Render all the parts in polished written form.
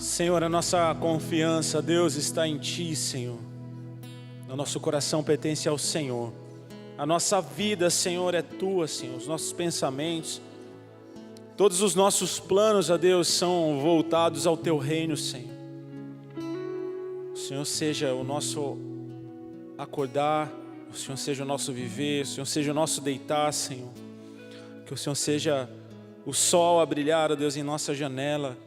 Senhor, a nossa confiança, Deus, está em Ti, Senhor. O nosso coração pertence ao Senhor. A nossa vida, Senhor, é Tua, Senhor. Os nossos pensamentos, todos os nossos planos, ó Deus, são voltados ao Teu reino, Senhor. O Senhor seja o nosso acordar, o Senhor seja o nosso viver, o Senhor seja o nosso deitar, Senhor. Que o Senhor seja o sol a brilhar, ó Deus, em nossa janela.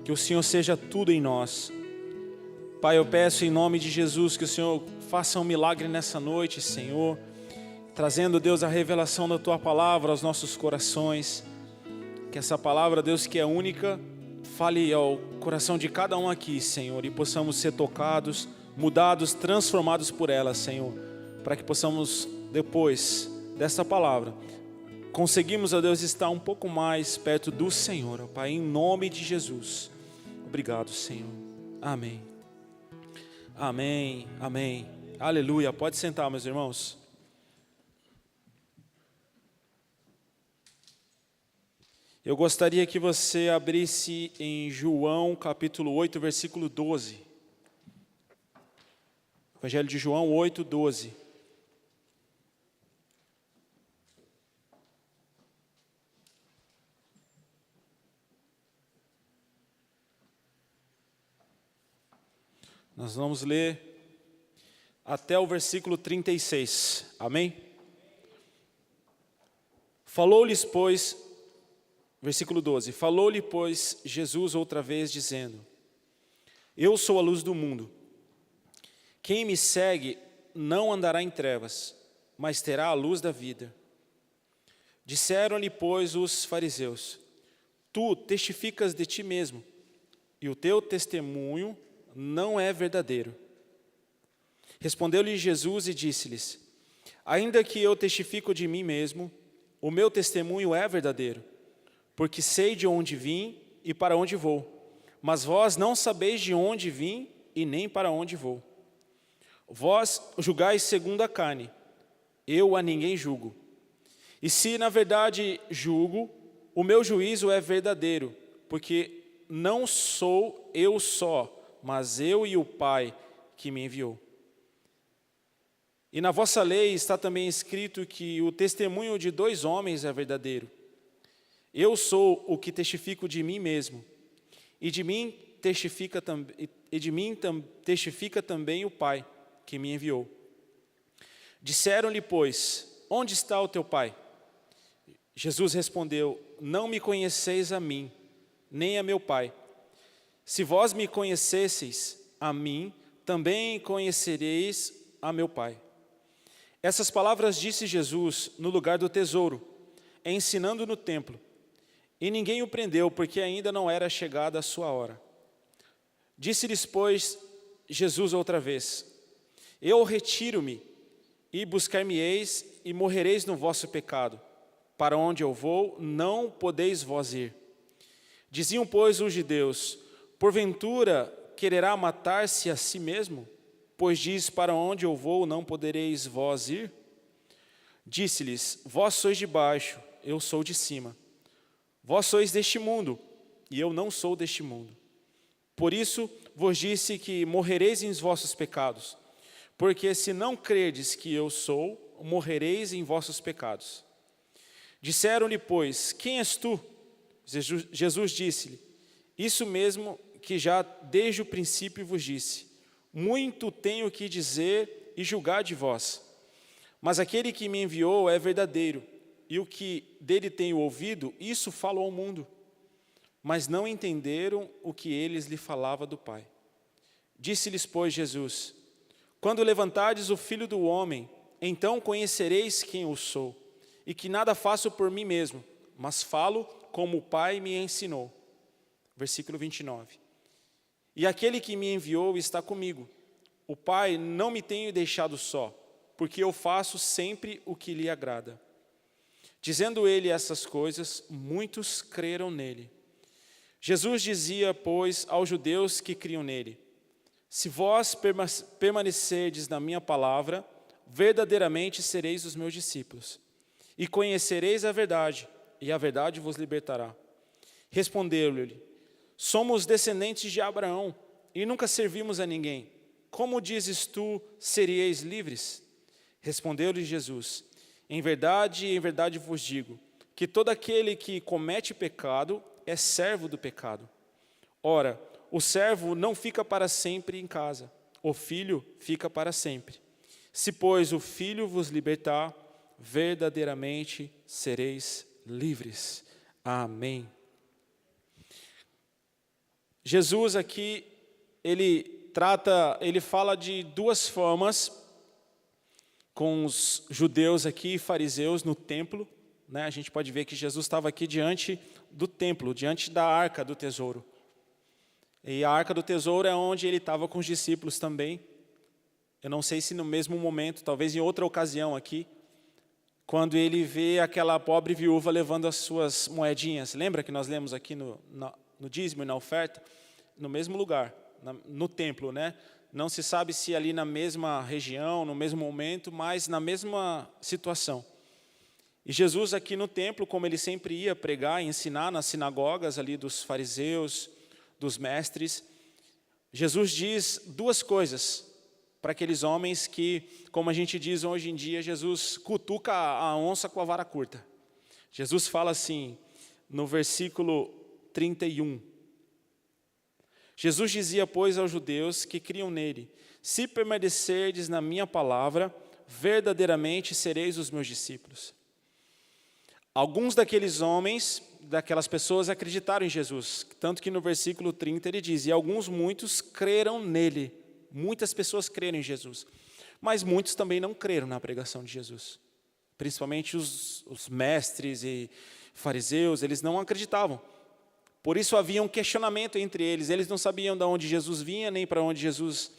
Que o Senhor seja tudo em nós. Pai, eu peço em nome de Jesus que o Senhor faça um milagre nessa noite, Senhor, trazendo, Deus, a revelação da Tua palavra aos nossos corações. Que essa palavra, Deus, que é única, fale ao coração de cada um aqui, Senhor, e possamos ser tocados, mudados, transformados por ela, Senhor, para que possamos, depois dessa palavra, conseguimos, ó Deus, estar um pouco mais perto do Senhor, ó Pai, em nome de Jesus. Obrigado, Senhor. Amém. Amém. Amém. Aleluia. Pode sentar, meus irmãos. Eu gostaria que você abrisse em João capítulo 8, versículo 12. Evangelho de João 8, 12. Nós vamos ler até o versículo 36, amém? Falou-lhes, pois, versículo 12, falou-lhe, pois, Jesus outra vez, dizendo: Eu sou a luz do mundo. Quem me segue não andará em trevas, mas terá a luz da vida. Disseram-lhe, pois, os fariseus: Tu testificas de ti mesmo, e o teu testemunho não é verdadeiro. Respondeu-lhe Jesus e disse-lhes: Ainda que eu testifico de mim mesmo, o meu testemunho é verdadeiro, porque sei de onde vim e para onde vou, mas vós não sabeis de onde vim e nem para onde vou. Vós julgais segundo a carne, eu a ninguém julgo. E se na verdade julgo, o meu juízo é verdadeiro, porque não sou eu só, mas eu e o Pai que me enviou. E na vossa lei está também escrito que o testemunho de dois homens é verdadeiro. Eu sou o que testifico de mim mesmo, e de mim testifica também o Pai que me enviou. Disseram-lhe, pois: Onde está o teu Pai? Jesus respondeu: Não me conheceis a mim, nem a meu Pai. Se vós me conhecesseis a mim, também conhecereis a meu Pai. Essas palavras disse Jesus no lugar do tesouro, ensinando no templo. E ninguém o prendeu, porque ainda não era chegada a sua hora. Disse-lhes, pois, Jesus outra vez: Eu retiro-me, e buscar-me-eis, e morrereis no vosso pecado. Para onde eu vou, não podeis vós ir. Diziam, pois, os judeus: Porventura, quererá matar-se a si mesmo? Pois diz: Para onde eu vou, não podereis vós ir? Disse-lhes: Vós sois de baixo, eu sou de cima. Vós sois deste mundo, e eu não sou deste mundo. Por isso vos disse que morrereis em vossos pecados. Porque se não credes que eu sou, morrereis em vossos pecados. Disseram-lhe, pois: Quem és tu? Jesus disse-lhe: Isso mesmo que já desde o princípio vos disse. Muito tenho que dizer e julgar de vós. Mas aquele que me enviou é verdadeiro, e o que dele tenho ouvido, isso falo ao mundo. Mas não entenderam o que eles lhe falava do Pai. Disse-lhes, pois, Jesus: Quando levantardes o Filho do Homem, então conhecereis quem eu sou, e que nada faço por mim mesmo, mas falo como o Pai me ensinou. Versículo 29. E aquele que me enviou está comigo. O Pai não me tem deixado só, porque eu faço sempre o que lhe agrada. Dizendo ele essas coisas, muitos creram nele. Jesus dizia, pois, aos judeus que criam nele: Se vós permanecerdes na minha palavra, verdadeiramente sereis os meus discípulos, e conhecereis a verdade, e a verdade vos libertará. Respondeu-lhe: somos descendentes de Abraão e nunca servimos a ninguém. Como dizes tu, seríeis livres? Respondeu-lhe Jesus: em verdade vos digo, que todo aquele que comete pecado é servo do pecado. Ora, o servo não fica para sempre em casa, o filho fica para sempre. Se, pois, o filho vos libertar, verdadeiramente sereis livres. Amém. Jesus aqui, ele fala de duas formas com os judeus aqui, fariseus no templo, né? A gente pode ver que Jesus estava aqui diante do templo, diante da arca do tesouro. E a arca do tesouro é onde ele estava com os discípulos também. Eu não sei se no mesmo momento, talvez em outra ocasião aqui, quando ele vê aquela pobre viúva levando as suas moedinhas. Lembra que nós lemos aqui no dízimo e na oferta? No mesmo lugar, no templo, né? Não se sabe se ali na mesma região, no mesmo momento, mas na mesma situação. E Jesus aqui no templo, como ele sempre ia pregar e ensinar nas sinagogas ali dos fariseus, dos mestres, Jesus diz duas coisas para aqueles homens que, como a gente diz hoje em dia, Jesus cutuca a onça com a vara curta. Jesus fala assim, no versículo 31. Jesus dizia, pois, aos judeus que criam nele: se permanecerdes na minha palavra, verdadeiramente sereis os meus discípulos. Alguns daqueles homens, daquelas pessoas, acreditaram em Jesus, tanto que no versículo 30 ele diz, e muitos creram nele. Muitas pessoas creram em Jesus, mas muitos também não creram na pregação de Jesus. Principalmente os mestres e fariseus, eles não acreditavam. Por isso havia um questionamento entre eles. Eles não sabiam de onde Jesus vinha, nem para onde Jesus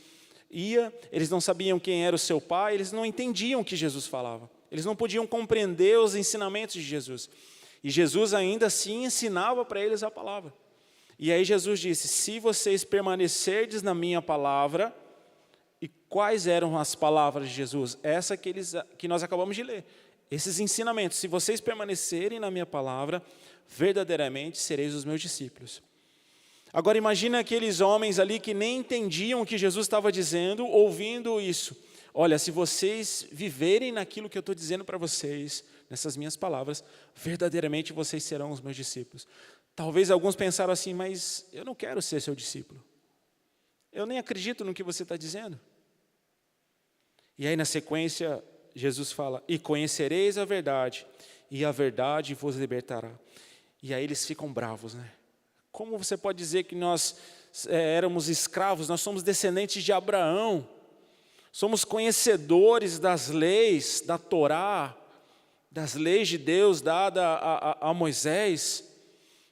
ia. Eles não sabiam quem era o seu pai. Eles não entendiam o que Jesus falava. Eles não podiam compreender os ensinamentos de Jesus. E Jesus ainda assim ensinava para eles a palavra. E aí Jesus disse, se vocês permanecerdes na minha palavra... E quais eram as palavras de Jesus? Essa que nós acabamos de ler. Esses ensinamentos, se vocês permanecerem na minha palavra, verdadeiramente sereis os meus discípulos. Agora imagina aqueles homens ali que nem entendiam o que Jesus estava dizendo, ouvindo isso. Olha, se vocês viverem naquilo que eu estou dizendo para vocês, nessas minhas palavras, verdadeiramente vocês serão os meus discípulos. Talvez alguns pensaram assim, mas eu não quero ser seu discípulo. Eu nem acredito no que você está dizendo. E aí na sequência, Jesus fala, e conhecereis a verdade, e a verdade vos libertará. E aí eles ficam bravos, né? Como você pode dizer que nós éramos escravos, nós somos descendentes de Abraão, somos conhecedores das leis, da Torá, das leis de Deus dada a Moisés.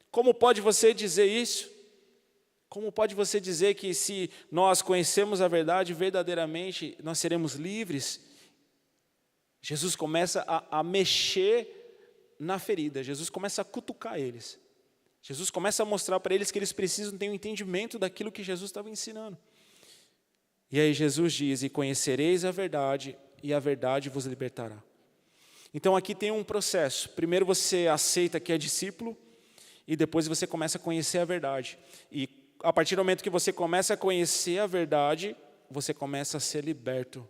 Como pode você dizer isso? Como pode você dizer que se nós conhecemos a verdade verdadeiramente, nós seremos livres? Jesus começa a mexer na ferida, Jesus começa a cutucar eles. Jesus começa a mostrar para eles que eles precisam ter um entendimento daquilo que Jesus estava ensinando. E aí Jesus diz, e conhecereis a verdade, e a verdade vos libertará. Então aqui tem um processo. Primeiro você aceita que é discípulo, e depois você começa a conhecer a verdade. E a partir do momento que você começa a conhecer a verdade, você começa a ser liberto.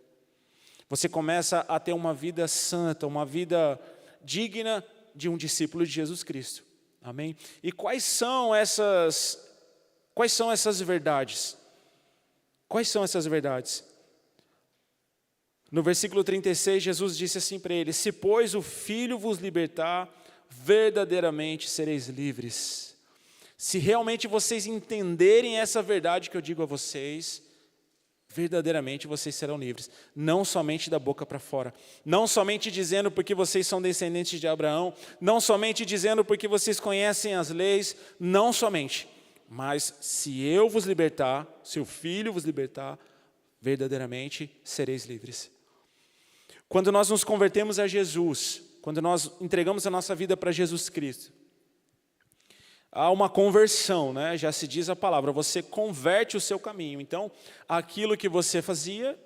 Você começa a ter uma vida santa, uma vida digna de um discípulo de Jesus Cristo. Amém? E quais são essas verdades? Quais são essas verdades? No versículo 36, Jesus disse assim para eles, se, pois, o Filho vos libertar, verdadeiramente sereis livres. Se realmente vocês entenderem essa verdade que eu digo a vocês, verdadeiramente vocês serão livres. Não somente da boca para fora. Não somente dizendo porque vocês são descendentes de Abraão. Não somente dizendo porque vocês conhecem as leis. Não somente. Mas se eu vos libertar, se o Filho vos libertar, verdadeiramente sereis livres. Quando nós nos convertemos a Jesus, quando nós entregamos a nossa vida para Jesus Cristo, há uma conversão, né? Já se diz a palavra, você converte o seu caminho. Então, aquilo que você fazia,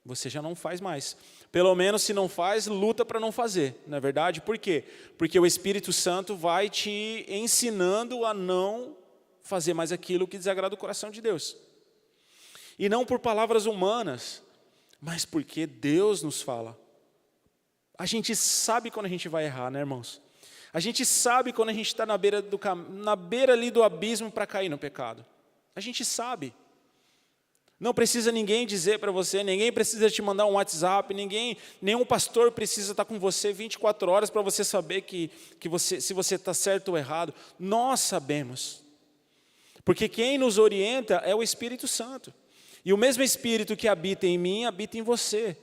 você já não faz mais. Pelo menos se não faz, luta para não fazer, não é verdade? Por quê? Porque o Espírito Santo vai te ensinando a não fazer mais aquilo que desagrada o coração de Deus. E não por palavras humanas, mas porque Deus nos fala. A gente sabe quando a gente vai errar, né, irmãos? A gente sabe quando a gente está na beira ali do abismo para cair no pecado. A gente sabe. Não precisa ninguém dizer para você, ninguém precisa te mandar um WhatsApp, nenhum pastor precisa estar com você 24 horas para você saber se você está certo ou errado. Nós sabemos. Porque quem nos orienta é o Espírito Santo. E o mesmo Espírito que habita em mim, habita em você.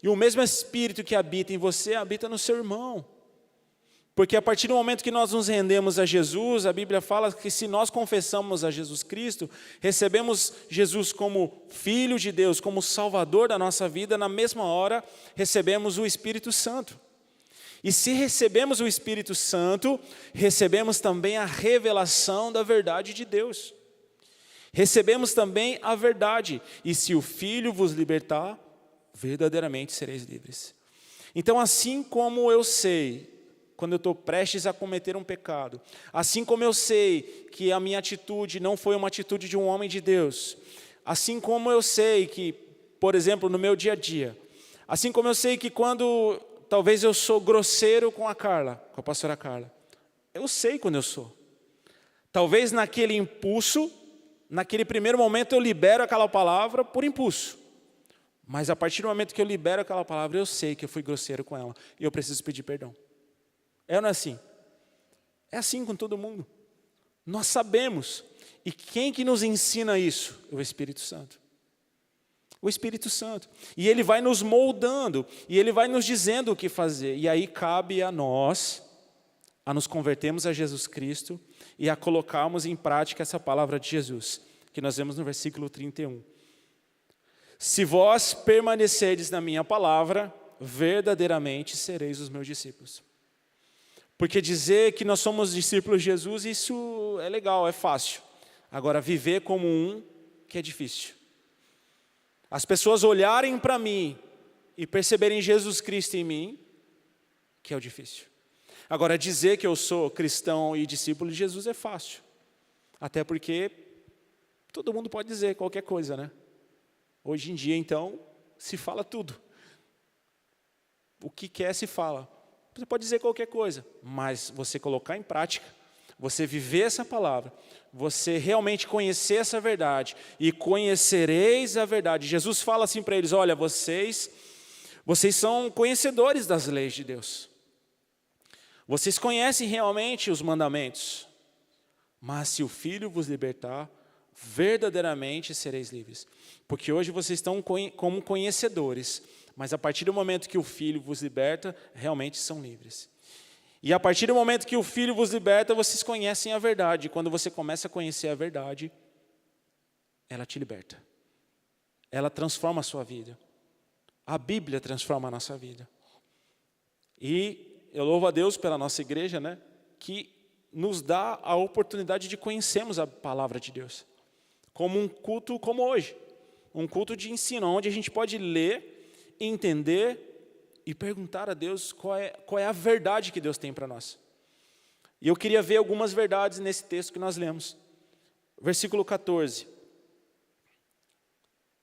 E o mesmo Espírito que habita em você, habita no seu irmão. Porque a partir do momento que nós nos rendemos a Jesus, a Bíblia fala que se nós confessamos a Jesus Cristo, recebemos Jesus como Filho de Deus, como Salvador da nossa vida, na mesma hora recebemos o Espírito Santo. E se recebemos o Espírito Santo, recebemos também a revelação da verdade de Deus. Recebemos também a verdade. E se o Filho vos libertar, verdadeiramente sereis livres. Então, assim como eu sei, quando eu estou prestes a cometer um pecado, assim como eu sei que a minha atitude não foi uma atitude de um homem de Deus, assim como eu sei que, por exemplo, no meu dia a dia, assim como eu sei que quando talvez eu sou grosseiro com a Carla, com a pastora Carla, eu sei quando eu sou. Talvez naquele impulso, naquele primeiro momento eu libero aquela palavra por impulso. Mas a partir do momento que eu libero aquela palavra, eu sei que eu fui grosseiro com ela e eu preciso pedir perdão. É ou não é assim? É assim com todo mundo. Nós sabemos. E quem que nos ensina isso? O Espírito Santo. O Espírito Santo. E Ele vai nos moldando, e Ele vai nos dizendo o que fazer. E aí cabe a nós, a nos convertermos a Jesus Cristo e a colocarmos em prática essa palavra de Jesus, que nós vemos no versículo 31. Se vós permanecerdes na minha palavra, verdadeiramente sereis os meus discípulos. Porque dizer que nós somos discípulos de Jesus, isso é legal, é fácil. Agora, viver como um, que é difícil. As pessoas olharem para mim e perceberem Jesus Cristo em mim, que é o difícil. Agora, dizer que eu sou cristão e discípulo de Jesus é fácil. Até porque todo mundo pode dizer qualquer coisa, né? Hoje em dia, então, se fala tudo. O que quer se fala. Você pode dizer qualquer coisa, mas você colocar em prática, você viver essa palavra, você realmente conhecer essa verdade, e conhecereis a verdade. Jesus fala assim para eles, olha, vocês são conhecedores das leis de Deus. Vocês conhecem realmente os mandamentos, mas se o Filho vos libertar, verdadeiramente sereis livres. Porque hoje vocês estão como conhecedores, mas a partir do momento que o Filho vos liberta, realmente são livres. E a partir do momento que o Filho vos liberta, vocês conhecem a verdade. E quando você começa a conhecer a verdade, ela te liberta. Ela transforma a sua vida. A Bíblia transforma a nossa vida. E eu louvo a Deus pela nossa igreja, né, que nos dá a oportunidade de conhecermos a palavra de Deus. Como um culto como hoje. Um culto de ensino, onde a gente pode ler, entender e perguntar a Deus qual é a verdade que Deus tem para nós. E eu queria ver algumas verdades nesse texto que nós lemos. Versículo 14.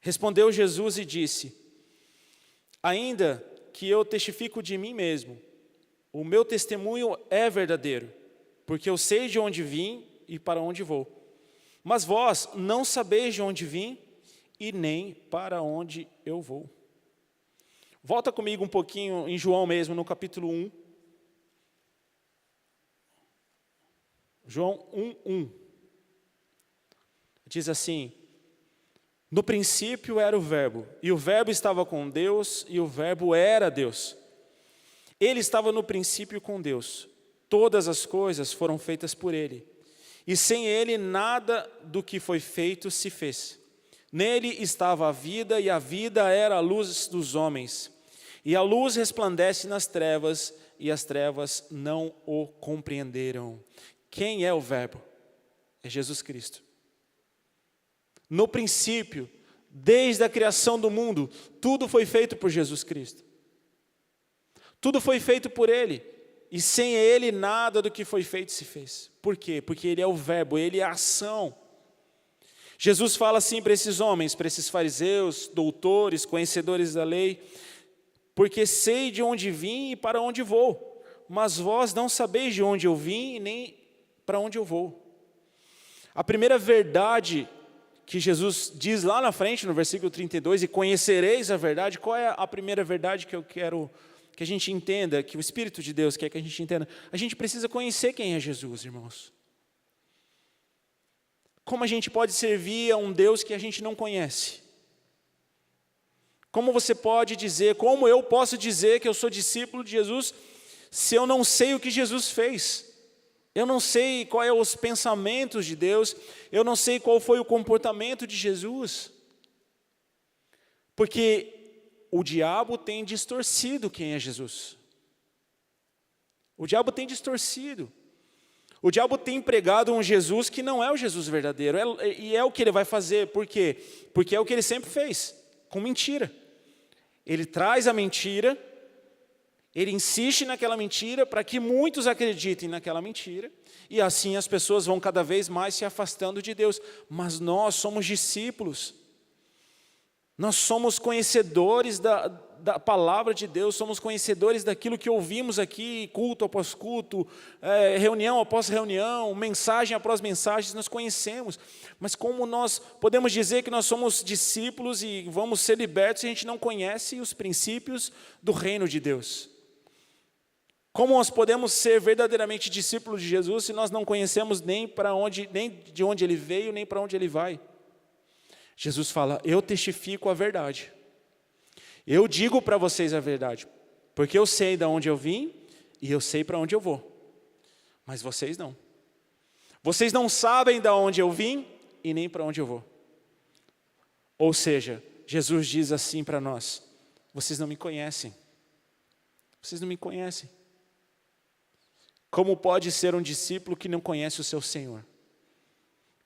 Respondeu Jesus e disse, ainda que eu testifico de mim mesmo, o meu testemunho é verdadeiro, porque eu sei de onde vim e para onde vou. Mas vós não sabeis de onde vim e nem para onde eu vou. Volta comigo um pouquinho em João mesmo, no capítulo 1. João 1:1. Diz assim, no princípio era o verbo, e o verbo estava com Deus, e o verbo era Deus. Ele estava no princípio com Deus. Todas as coisas foram feitas por ele. E sem ele nada do que foi feito se fez. Nele estava a vida, e a vida era a luz dos homens. E a luz resplandece nas trevas, e as trevas não o compreenderam. Quem é o verbo? É Jesus Cristo. No princípio, desde a criação do mundo, tudo foi feito por Jesus Cristo. Tudo foi feito por Ele. e sem ele nada do que foi feito se fez. Por quê? Porque ele é o verbo, ele é a ação. Jesus fala assim para esses homens, para esses fariseus, doutores, conhecedores da lei: porque sei de onde vim e para onde vou, mas vós não sabeis de onde eu vim e nem para onde eu vou. A primeira verdade que Jesus diz lá na frente, no versículo 32, e conhecereis a verdade. Qual é a primeira verdade que eu quero que a gente entenda, que o Espírito de Deus quer que a gente entenda? A gente precisa conhecer quem é Jesus, irmãos. Como a gente pode servir a um Deus que a gente não conhece? Como você pode dizer, como eu posso dizer que eu sou discípulo de Jesus, se eu não sei o que Jesus fez? Eu não sei quais são os pensamentos de Deus, eu não sei qual foi o comportamento de Jesus. Porque o diabo tem distorcido quem é Jesus. O diabo tem distorcido. O diabo tem pregado um Jesus que não é o Jesus verdadeiro. E é o que ele vai fazer. Por quê? Porque é o que ele sempre fez, com mentira. Ele traz a mentira, ele insiste naquela mentira para que muitos acreditem naquela mentira, e assim as pessoas vão cada vez mais se afastando de Deus. Mas nós somos discípulos, nós somos conhecedores da palavra de Deus, somos conhecedores daquilo que ouvimos aqui, culto após culto, reunião após reunião, mensagem após mensagem, nós conhecemos. Mas como nós podemos dizer que nós somos discípulos e vamos ser libertos se a gente não conhece os princípios do reino de Deus? Como nós podemos ser verdadeiramente discípulos de Jesus se nós não conhecemos nem de onde ele veio, nem para onde ele vai? Jesus fala: eu testifico a verdade. Eu digo para vocês a verdade, porque eu sei de onde eu vim e eu sei para onde eu vou. Mas vocês não. Vocês não sabem de onde eu vim e nem para onde eu vou. Ou seja, Jesus diz assim para nós: vocês não me conhecem. Vocês não me conhecem. Como pode ser um discípulo que não conhece o seu Senhor?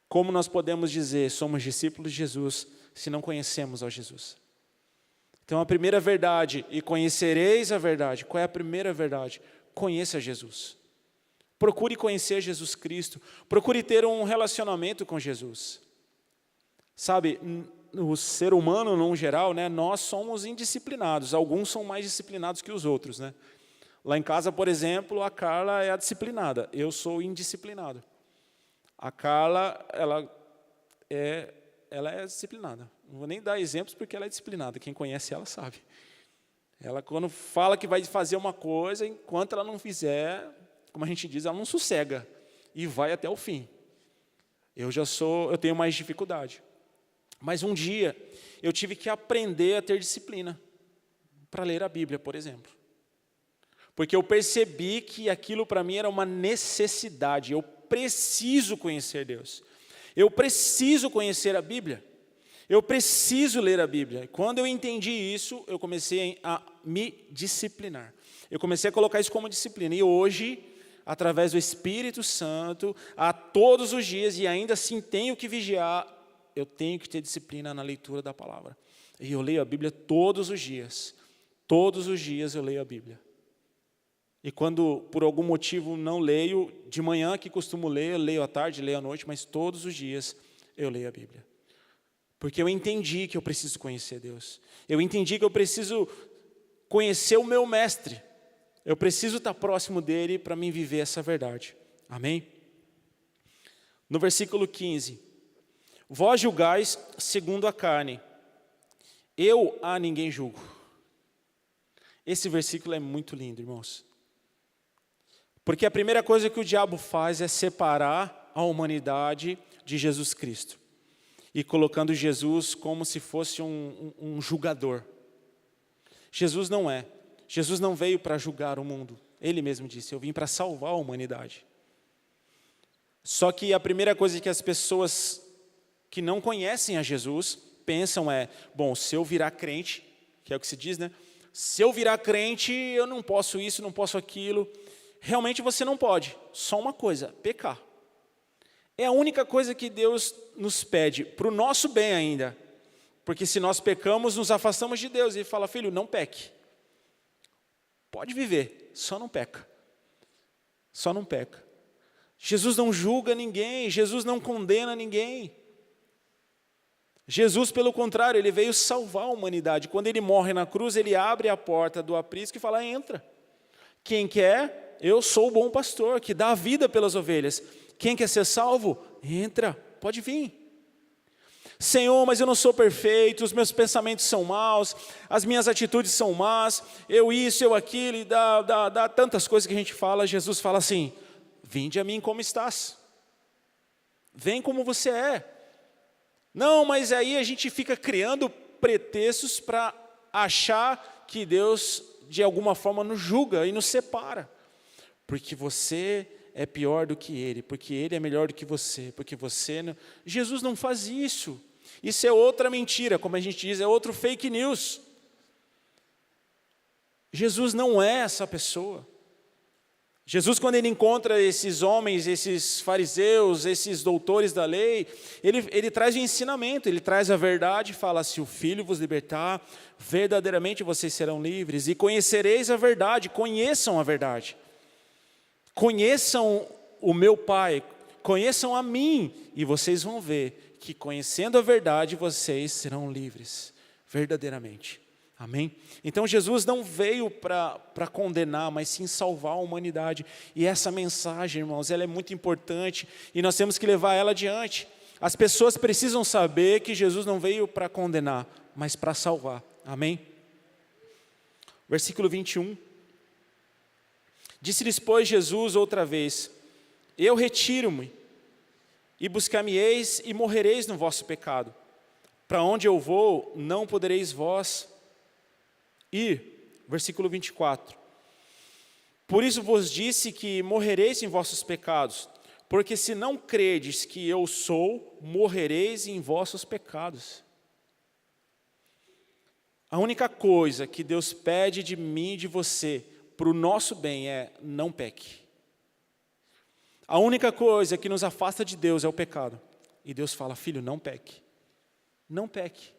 Como nós podemos dizer somos discípulos de Jesus se não conhecemos ao Jesus? Então a primeira verdade, e conhecereis a verdade. Qual é a primeira verdade? Conheça Jesus. Procure conhecer Jesus Cristo. Procure ter um relacionamento com Jesus. Sabe, o ser humano, no geral, né, nós somos indisciplinados. Alguns são mais disciplinados que os outros, né? Lá em casa, por exemplo, a Carla é a disciplinada. Eu sou indisciplinado. A Carla, ela é disciplinada. Não vou nem dar exemplos porque ela é disciplinada. Quem conhece ela sabe. Ela, quando fala que vai fazer uma coisa, enquanto ela não fizer, como a gente diz, ela não sossega e vai até o fim. Eu tenho mais dificuldade. Mas um dia eu tive que aprender a ter disciplina para ler a Bíblia, por exemplo. Porque eu percebi que aquilo para mim era uma necessidade. Eu preciso conhecer Deus. Eu preciso conhecer a Bíblia. Eu preciso ler a Bíblia. Quando eu entendi isso, eu comecei a me disciplinar. Eu comecei a colocar isso como disciplina. E hoje, através do Espírito Santo, a todos os dias, e ainda assim tenho que vigiar, eu tenho que ter disciplina na leitura da palavra. E eu leio a Bíblia todos os dias. Todos os dias eu leio a Bíblia. E quando, por algum motivo, não leio, de manhã que costumo ler, eu leio à tarde, leio à noite, mas todos os dias eu leio a Bíblia. Porque eu entendi que eu preciso conhecer Deus. Eu entendi que eu preciso conhecer o meu mestre. Eu preciso estar próximo dele para mim viver essa verdade. Amém? No versículo 15. Vós julgais segundo a carne. Eu a ninguém julgo. Esse versículo é muito lindo, irmãos. Porque a primeira coisa que o diabo faz é separar a humanidade de Jesus Cristo. E colocando Jesus como se fosse um julgador. Jesus não é. Jesus não veio para julgar o mundo. Ele mesmo disse: eu vim para salvar a humanidade. Só que a primeira coisa que as pessoas que não conhecem a Jesus pensam é: bom, se eu virar crente, que é o que se diz, né? Se eu virar crente, eu não posso isso, não posso aquilo. Realmente você não pode. Só uma coisa: pecar. É a única coisa que Deus nos pede, para o nosso bem ainda. Porque se nós pecamos, nos afastamos de Deus. E Ele fala: filho, não peque. Pode viver, só não peca. só não peca. Jesus não julga ninguém, Jesus não condena ninguém. Jesus, pelo contrário, ele veio salvar a humanidade. Quando ele morre na cruz, ele abre a porta do aprisco e fala: entra. Quem quer, eu sou o bom pastor, que dá a vida pelas ovelhas. Quem quer ser salvo, entra, pode vir. Senhor, mas eu não sou perfeito, os meus pensamentos são maus, as minhas atitudes são más, eu isso, eu aquilo, e dá tantas coisas que a gente fala. Jesus fala assim: vinde a mim como estás, vem como você é. Não, mas aí a gente fica criando pretextos para achar que Deus de alguma forma nos julga e nos separa, porque você é pior do que Ele, porque Ele é melhor do que você, porque você não... Jesus não faz isso. Isso é outra mentira, como a gente diz, é outro fake news. Jesus não é essa pessoa. Jesus, quando ele encontra esses homens, esses fariseus, esses doutores da lei, ele traz o ensinamento, ele traz a verdade, fala: se o Filho vos libertar, verdadeiramente vocês serão livres, e conhecereis a verdade. Conheçam a verdade, conheçam o meu Pai, conheçam a mim, e vocês vão ver que conhecendo a verdade, vocês serão livres, verdadeiramente. Amém? Então Jesus não veio para condenar, mas sim salvar a humanidade. E essa mensagem, irmãos, ela é muito importante e nós temos que levar ela adiante. As pessoas precisam saber que Jesus não veio para condenar, mas para salvar. Amém? Versículo 21. Disse-lhes, pois, Jesus outra vez: eu retiro-me, e buscar-me-eis e morrereis no vosso pecado. Para onde eu vou, não podereis vós ir. Versículo 24. Por isso vos disse que morrereis em vossos pecados, porque se não credes que eu sou, morrereis em vossos pecados. A única coisa que Deus pede de mim e de você, para o nosso bem, é: não peque. A única coisa que nos afasta de Deus é o pecado. E Deus fala: filho, não peque. Não peque.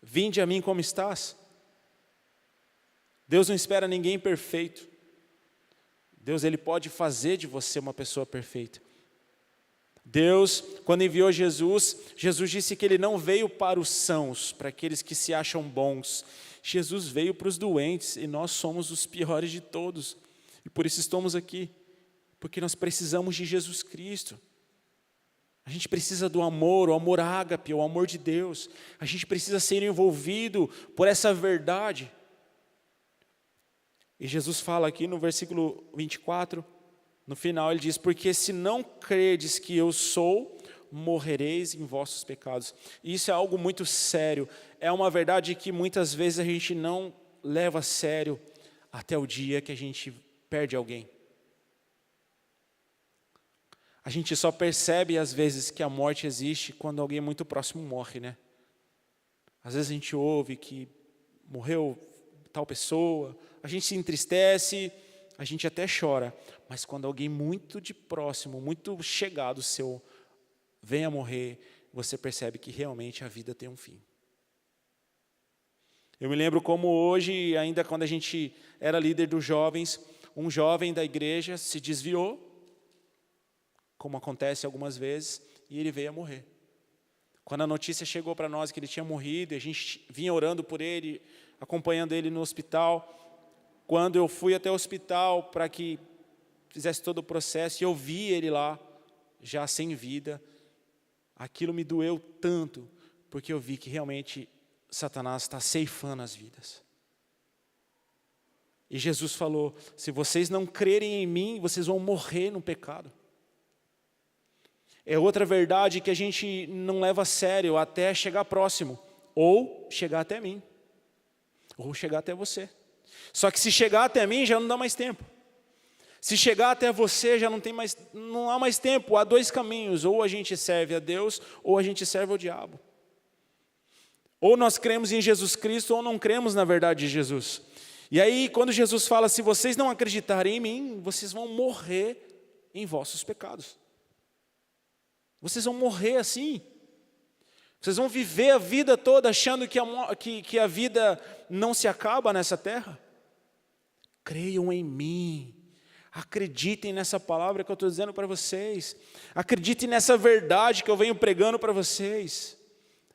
Vinde a mim como estás. Deus não espera ninguém perfeito. Deus, ele pode fazer de você uma pessoa perfeita. Deus, quando enviou Jesus, Jesus disse que ele não veio para os sãos, para aqueles que se acham bons. Jesus veio para os doentes, e nós somos os piores de todos. E por isso estamos aqui, porque nós precisamos de Jesus Cristo. A gente precisa do amor, o amor ágape, o amor de Deus. A gente precisa ser envolvido por essa verdade. E Jesus fala aqui no versículo 24, no final ele diz: porque se não credes que eu sou, morrereis em vossos pecados. E isso é algo muito sério, é uma verdade que muitas vezes a gente não leva a sério, até o dia que a gente perde alguém. A gente só percebe às vezes que a morte existe quando alguém muito próximo morre, né? Às vezes a gente ouve que morreu tal pessoa, a gente se entristece, a gente até chora, mas quando alguém muito de próximo, muito chegado seu, vem a morrer, você percebe que realmente a vida tem um fim. Eu me lembro como hoje, ainda quando a gente era líder dos jovens, um jovem da igreja se desviou, como acontece algumas vezes, e ele veio a morrer. Quando a notícia chegou para nós que ele tinha morrido, a gente vinha orando por ele, acompanhando ele no hospital. Quando eu fui até o hospital para que fizesse todo o processo, e eu vi ele lá, já sem vida, aquilo me doeu tanto, porque eu vi que realmente Satanás está ceifando as vidas. E Jesus falou: se vocês não crerem em mim, vocês vão morrer no pecado. É outra verdade que a gente não leva a sério até chegar próximo, ou chegar até mim, ou chegar até você. Só que se chegar até mim já não dá mais tempo. Se chegar até você já não há mais tempo. Há dois caminhos: ou a gente serve a Deus, ou a gente serve ao diabo. Ou nós cremos em Jesus Cristo, ou não cremos na verdade de Jesus. E aí quando Jesus fala: se vocês não acreditarem em mim, vocês vão morrer em vossos pecados. Vocês vão morrer assim. Vocês vão viver a vida toda achando que a vida não se acaba nessa terra. Creiam em mim. Acreditem nessa palavra que eu estou dizendo para vocês. Acreditem nessa verdade que eu venho pregando para vocês.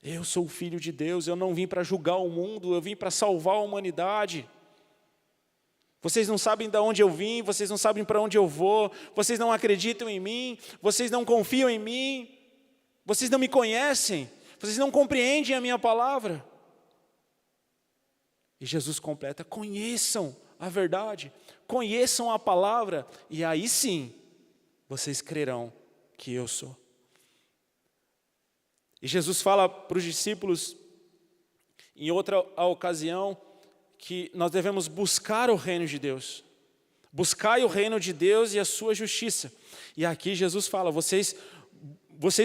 Eu sou o Filho de Deus, eu não vim para julgar o mundo, eu vim para salvar a humanidade. Vocês não sabem de onde eu vim, vocês não sabem para onde eu vou, vocês não acreditam em mim, vocês não confiam em mim, vocês não me conhecem, vocês não compreendem a minha palavra. E Jesus completa: conheçam a verdade, conheçam a palavra, e aí sim, vocês crerão que eu sou. E Jesus fala para os discípulos, em outra ocasião, que nós devemos buscar o reino de Deus. Buscai o reino de Deus e a sua justiça. E aqui Jesus fala: vocês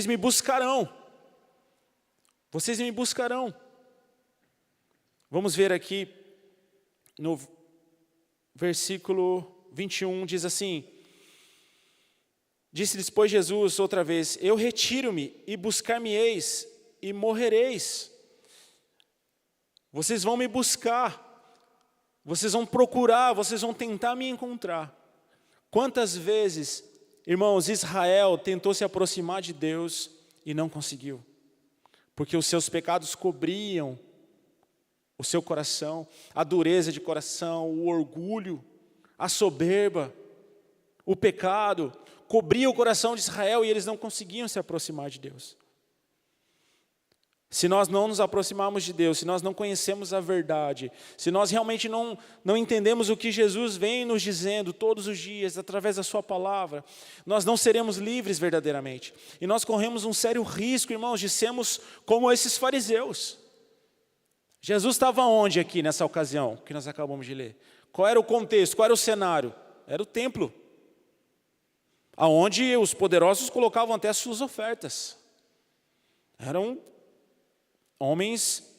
me buscarão. Vocês me buscarão. Vamos ver aqui no versículo 21, diz assim: disse-lhes, pois, Jesus outra vez: eu retiro-me e buscar-me-eis e morrereis. Vocês vão me buscar, vocês vão procurar, vocês vão tentar me encontrar. Quantas vezes, irmãos, Israel tentou se aproximar de Deus e não conseguiu, porque os seus pecados cobriam o seu coração, a dureza de coração, o orgulho, a soberba, o pecado, cobria o coração de Israel e eles não conseguiam se aproximar de Deus. Se nós não nos aproximarmos de Deus, se nós não conhecemos a verdade, se nós realmente não entendemos o que Jesus vem nos dizendo todos os dias, através da sua palavra, nós não seremos livres verdadeiramente. E nós corremos um sério risco, irmãos, de sermos como esses fariseus. Jesus estava onde aqui nessa ocasião que nós acabamos de ler? Qual era o contexto, qual era o cenário? Era o templo, aonde os poderosos colocavam até as suas ofertas. Eram homens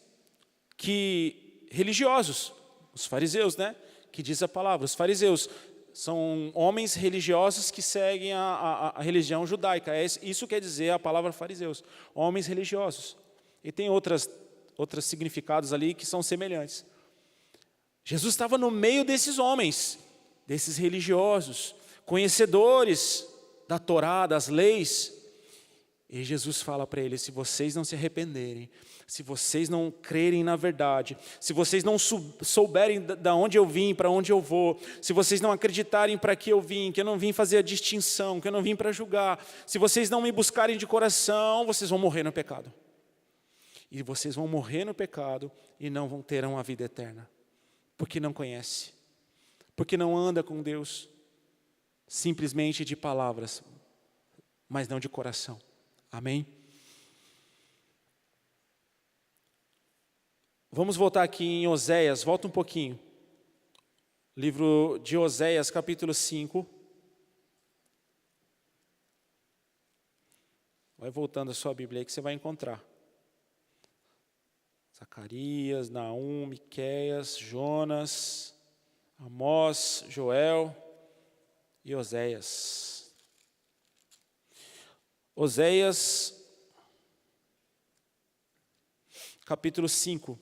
religiosos, os fariseus, né? Que diz a palavra, os fariseus são homens religiosos que seguem a religião judaica. Isso quer dizer a palavra fariseus, homens religiosos. E tem outros significados ali que são semelhantes. Jesus estava no meio desses homens, desses religiosos, conhecedores da Torá, das leis. E Jesus fala para eles: se vocês não se arrependerem, se vocês não crerem na verdade, se vocês não souberem de onde eu vim, para onde eu vou, se vocês não acreditarem para que eu vim, que eu não vim fazer a distinção, que eu não vim para julgar, se vocês não me buscarem de coração, vocês vão morrer no pecado. E vocês vão morrer no pecado e não terão a vida eterna, porque não conhece, porque não anda com Deus, simplesmente de palavras, mas não de coração. Amém? Vamos voltar aqui em Oséias, volta um pouquinho. Livro de Oséias, capítulo 5. Vai voltando a sua Bíblia aí que você vai encontrar. Zacarias, Naum, Miqueias, Jonas, Amós, Joel e Oséias. Oséias, capítulo 5,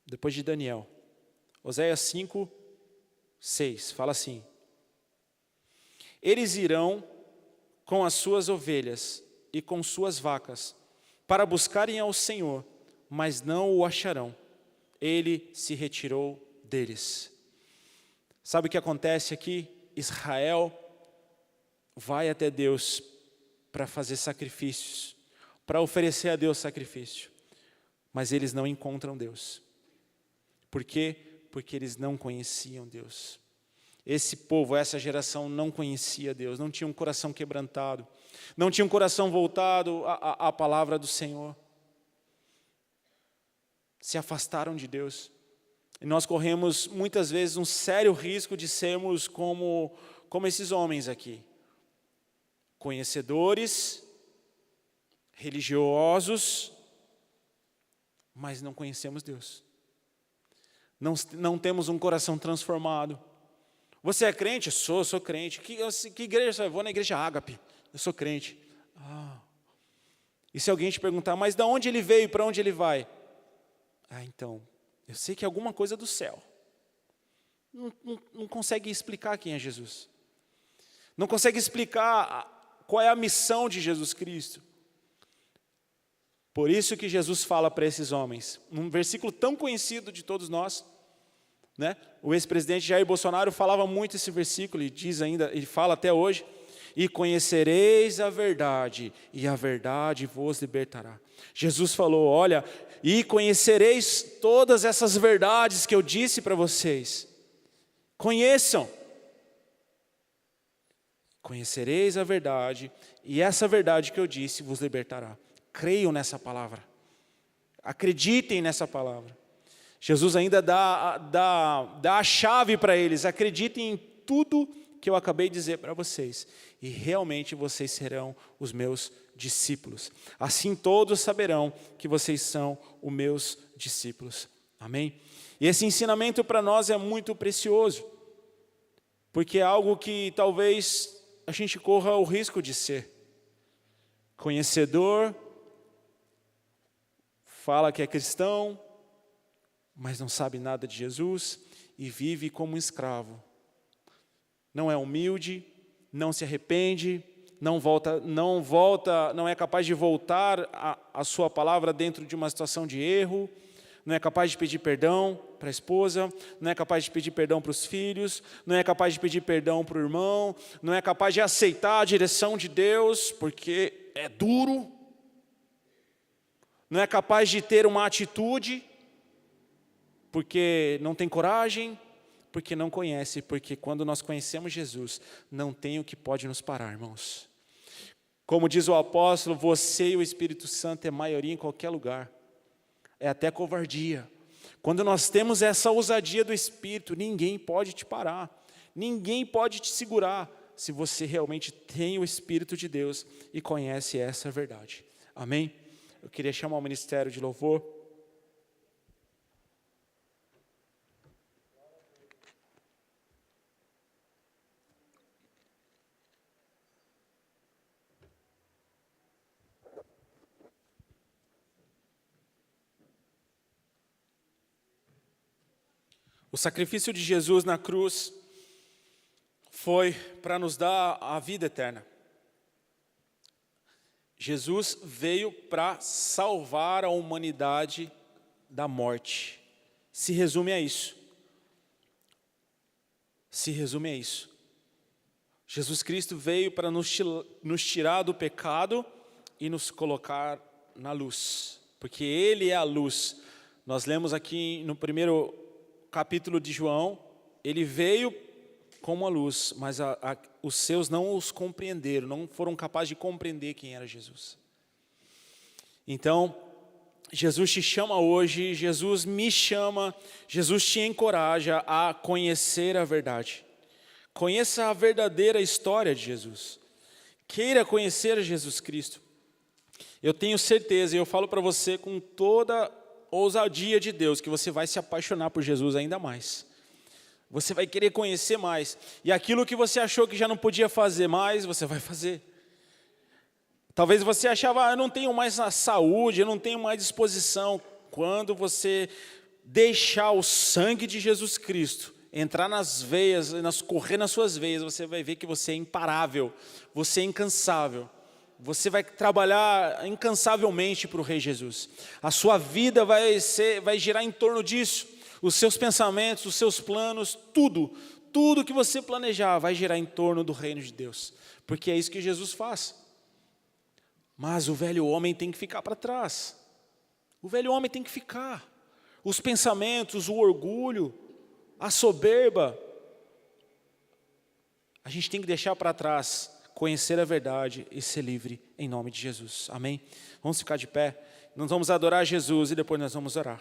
depois de Daniel. Oséias 5, 6, fala assim: eles irão com as suas ovelhas e com suas vacas, para buscarem ao Senhor, mas não o acharão. Ele se retirou deles. Sabe o que acontece aqui? Israel vai até Deus para fazer sacrifícios, para oferecer a Deus sacrifício, mas eles não encontram Deus. Por quê? Porque eles não conheciam Deus. Esse povo, essa geração não conhecia Deus, não tinha um coração quebrantado, não tinha um coração voltado à palavra do Senhor. Se afastaram de Deus. E nós corremos muitas vezes um sério risco de sermos como esses homens aqui. Conhecedores, religiosos, mas não conhecemos Deus. Não temos um coração transformado. Você é crente? Sou crente. Que igreja você vai? Vou na igreja Ágape. Eu sou crente. E se alguém te perguntar, mas de onde ele veio e para onde ele vai? Então, eu sei que é alguma coisa do céu. não consegue explicar quem é Jesus. Não consegue explicar qual é a missão de Jesus Cristo. Por isso que Jesus fala para esses homens, num versículo tão conhecido de todos nós, né? O ex-presidente Jair Bolsonaro falava muito esse versículo, e diz ainda, ele fala até hoje, e conhecereis a verdade, e a verdade vos libertará. Jesus falou, olha, e conhecereis todas essas verdades que eu disse para vocês. Conheçam. Conhecereis a verdade, e essa verdade que eu disse vos libertará. Creiam nessa palavra. Acreditem nessa palavra. Jesus ainda dá a chave para eles. Acreditem em tudo que eu acabei de dizer para vocês. E realmente vocês serão os meus discípulos. Assim todos saberão que vocês são os meus discípulos. Amém? E esse ensinamento para nós é muito precioso. Porque é algo que talvez a gente corra o risco de ser. Conhecedor, fala que é cristão, mas não sabe nada de Jesus e vive como um escravo. Não é humilde, não se arrepende, não é capaz de voltar a sua palavra dentro de uma situação de erro, não é capaz de pedir perdão para a esposa, não é capaz de pedir perdão para os filhos, não é capaz de pedir perdão para o irmão, não é capaz de aceitar a direção de Deus, porque é duro, não é capaz de ter uma atitude, porque não tem coragem, porque não conhece, porque quando nós conhecemos Jesus, não tem o que pode nos parar, irmãos. Como diz o apóstolo, você e o Espírito Santo é maioria em qualquer lugar, é até covardia. Quando nós temos essa ousadia do Espírito, ninguém pode te parar, ninguém pode te segurar, se você realmente tem o Espírito de Deus e conhece essa verdade. Amém? Eu queria chamar o ministério de louvor. O sacrifício de Jesus na cruz foi para nos dar a vida eterna. Jesus veio para salvar a humanidade da morte. Se resume a isso. Se resume a isso. Jesus Cristo veio para nos tirar do pecado e nos colocar na luz. Porque Ele é a luz. Nós lemos aqui no primeiro capítulo de João, Ele veio como a luz, mas os seus não os compreenderam, não foram capazes de compreender quem era Jesus. Então, Jesus te chama hoje, Jesus me chama, Jesus te encoraja a conhecer a verdade. Conheça a verdadeira história de Jesus. Queira conhecer Jesus Cristo. Eu tenho certeza, e eu falo para você com toda ousadia de Deus, que você vai se apaixonar por Jesus ainda mais. Você vai querer conhecer mais. E aquilo que você achou que já não podia fazer mais, você vai fazer. Talvez você achava, eu não tenho mais a saúde, eu não tenho mais disposição. Quando você deixar o sangue de Jesus Cristo entrar nas veias, correr nas suas veias, você vai ver que você é imparável, você é incansável. Você vai trabalhar incansavelmente para o Rei Jesus. A sua vida vai girar em torno disso. Os seus pensamentos, os seus planos, tudo que você planejar vai girar em torno do reino de Deus. Porque é isso que Jesus faz. Mas o velho homem tem que ficar para trás. O velho homem tem que ficar. Os pensamentos, o orgulho, a soberba, a gente tem que deixar para trás. Conhecer a verdade e ser livre em nome de Jesus. Amém? Vamos ficar de pé. Nós vamos adorar Jesus e depois nós vamos orar.